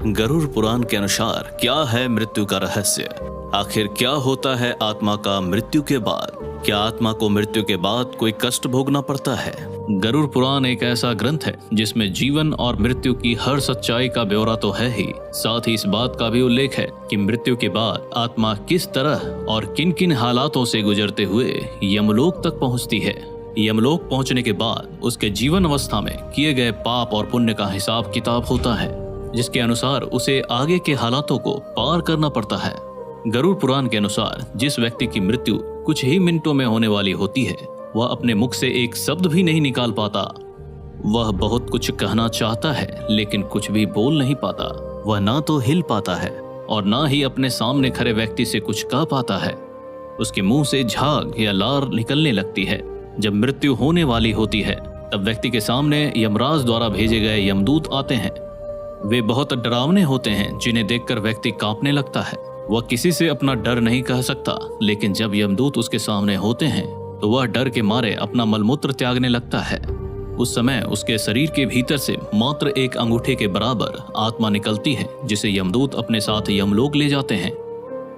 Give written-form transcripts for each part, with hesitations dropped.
गरुड़ पुराण के अनुसार क्या है मृत्यु का रहस्य? आखिर क्या होता है आत्मा का मृत्यु के बाद? क्या आत्मा को मृत्यु के बाद कोई कष्ट भोगना पड़ता है? गरुड़ पुराण एक ऐसा ग्रंथ है जिसमें जीवन और मृत्यु की हर सच्चाई का ब्यौरा तो है ही, साथ ही इस बात का भी उल्लेख है कि मृत्यु के बाद आत्मा किस तरह और किन किन हालातों से गुजरते हुए यमलोक तक पहुंचती है। यमलोक पहुंचने के बाद उसके जीवन अवस्था में किए गए पाप और पुण्य का हिसाब किताब होता है, जिसके अनुसार उसे आगे के हालातों को पार करना पड़ता है। गरुड़ पुराण के अनुसार जिस व्यक्ति की मृत्यु कुछ ही मिनटों में होने वाली होती है, वह अपने मुख से एक शब्द भी नहीं निकाल पाता। वह बहुत कुछ कहना चाहता है लेकिन कुछ भी बोल नहीं पाता। वह ना तो हिल पाता है और ना ही अपने सामने खड़े व्यक्ति से कुछ कह पाता है। उसके मुंह से झाग या लार निकलने लगती है। जब मृत्यु होने वाली होती है तब व्यक्ति के सामने यमराज द्वारा भेजे गए यमदूत आते हैं। वे बहुत डरावने होते हैं, जिन्हें देखकर व्यक्ति कांपने लगता है। वह किसी से अपना डर नहीं कह सकता, लेकिन जब यमदूत उसके सामने होते हैं तो वह डर के मारे अपना मलमूत्र त्यागने लगता है। उस समय उसके शरीर के भीतर से मात्र एक अंगूठे के बराबर आत्मा निकलती है, जिसे यमदूत अपने साथ यमलोक ले जाते हैं।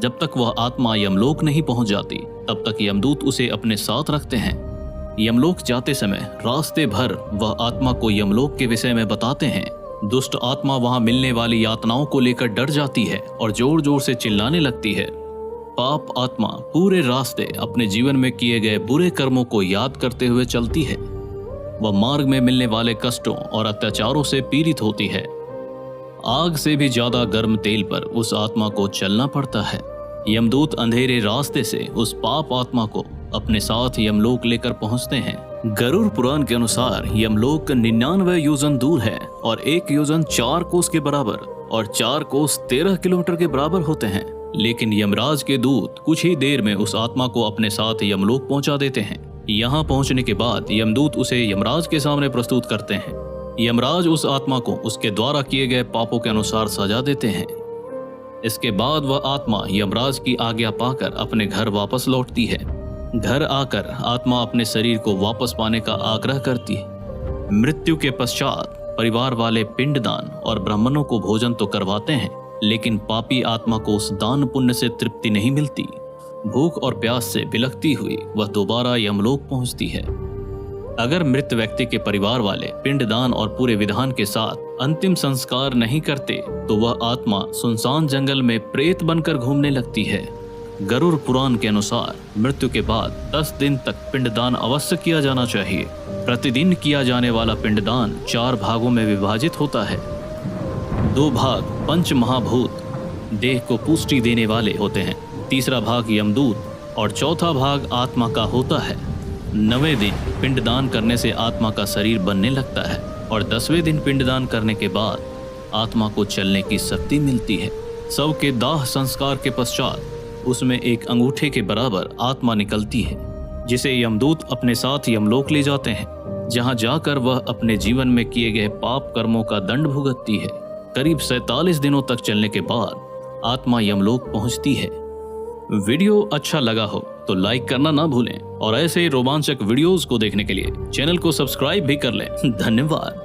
जब तक वह आत्मा यमलोक नहीं पहुंच जाती तब तक यमदूत उसे अपने साथ रखते हैं। यमलोक जाते समय रास्ते भर वह आत्मा को यमलोक के विषय में बताते हैं। दुष्ट आत्मा वहां मिलने वाली यातनाओं को लेकर डर जाती है और जोर जोर से चिल्लाने लगती है। पाप आत्मा पूरे रास्ते अपने जीवन में किए गए बुरे कर्मों को याद करते हुए चलती है। वह मार्ग में मिलने वाले कष्टों और अत्याचारों से पीड़ित होती है। आग से भी ज्यादा गर्म तेल पर उस आत्मा को चलना पड़ता है। यमदूत अंधेरे रास्ते से उस पाप आत्मा को अपने साथ यमलोक लेकर पहुंचते हैं। गरुड़ पुराण के अनुसार यमलोक 99 योजन दूर है और 1 योजन 4 कोस के बराबर और 4 कोस 13 किलोमीटर के बराबर होते हैं। लेकिन यमराज के दूत कुछ ही देर में उस आत्मा को अपने साथ यमलोक पहुंचा देते हैं। यहाँ पहुंचने के बाद यमदूत उसे यमराज के सामने प्रस्तुत करते हैं। यमराज उस आत्मा को उसके द्वारा किए गए पापों के अनुसार सजा देते हैं। इसके बाद वह आत्मा यमराज की आज्ञा पाकर अपने घर वापस लौटती है। घर आकर आत्मा अपने शरीर को वापस पाने का आग्रह करती है। मृत्यु के पश्चात परिवार वाले पिंडदान और ब्राह्मणों को भोजन तो करवाते हैं, लेकिन पापी आत्मा को उस दान पुण्य से तृप्ति नहीं मिलती। भूख और प्यास से बिलखती हुई वह दोबारा यमलोक पहुंचती है। अगर मृत व्यक्ति के परिवार वाले पिंडदान और पूरे विधान के साथ अंतिम संस्कार नहीं करते तो वह आत्मा सुनसान जंगल में प्रेत बनकर घूमने लगती है। गरुड़ पुराण के अनुसार मृत्यु के बाद 10 दिन तक पिंडदान अवश्य किया जाना चाहिए। प्रतिदिन किया जाने वाला पिंडदान 4 भागों में विभाजित होता है। 2 भाग पंच महाभूत देह को पुष्टि देने वाले होते हैं, तीसरा भाग यमदूत और चौथा भाग आत्मा का होता है। 9वें दिन पिंडदान करने से आत्मा का शरीर बनने लगता है और 10वें दिन पिंडदान करने के बाद आत्मा को चलने की शक्ति मिलती है। शव के दाह संस्कार के पश्चात उसमें एक अंगूठे के बराबर आत्मा निकलती है, जिसे यमदूत अपने साथ यमलोक ले जाते हैं, जहां जाकर वह अपने जीवन में किए गए पाप कर्मों का दंड भुगतती है। करीब 47 दिनों तक चलने के बाद आत्मा यमलोक पहुंचती है। वीडियो अच्छा लगा हो तो लाइक करना ना भूलें और ऐसे रोमांचक वीडियोस को देखने के लिए चैनल को सब्सक्राइब भी कर लें। धन्यवाद।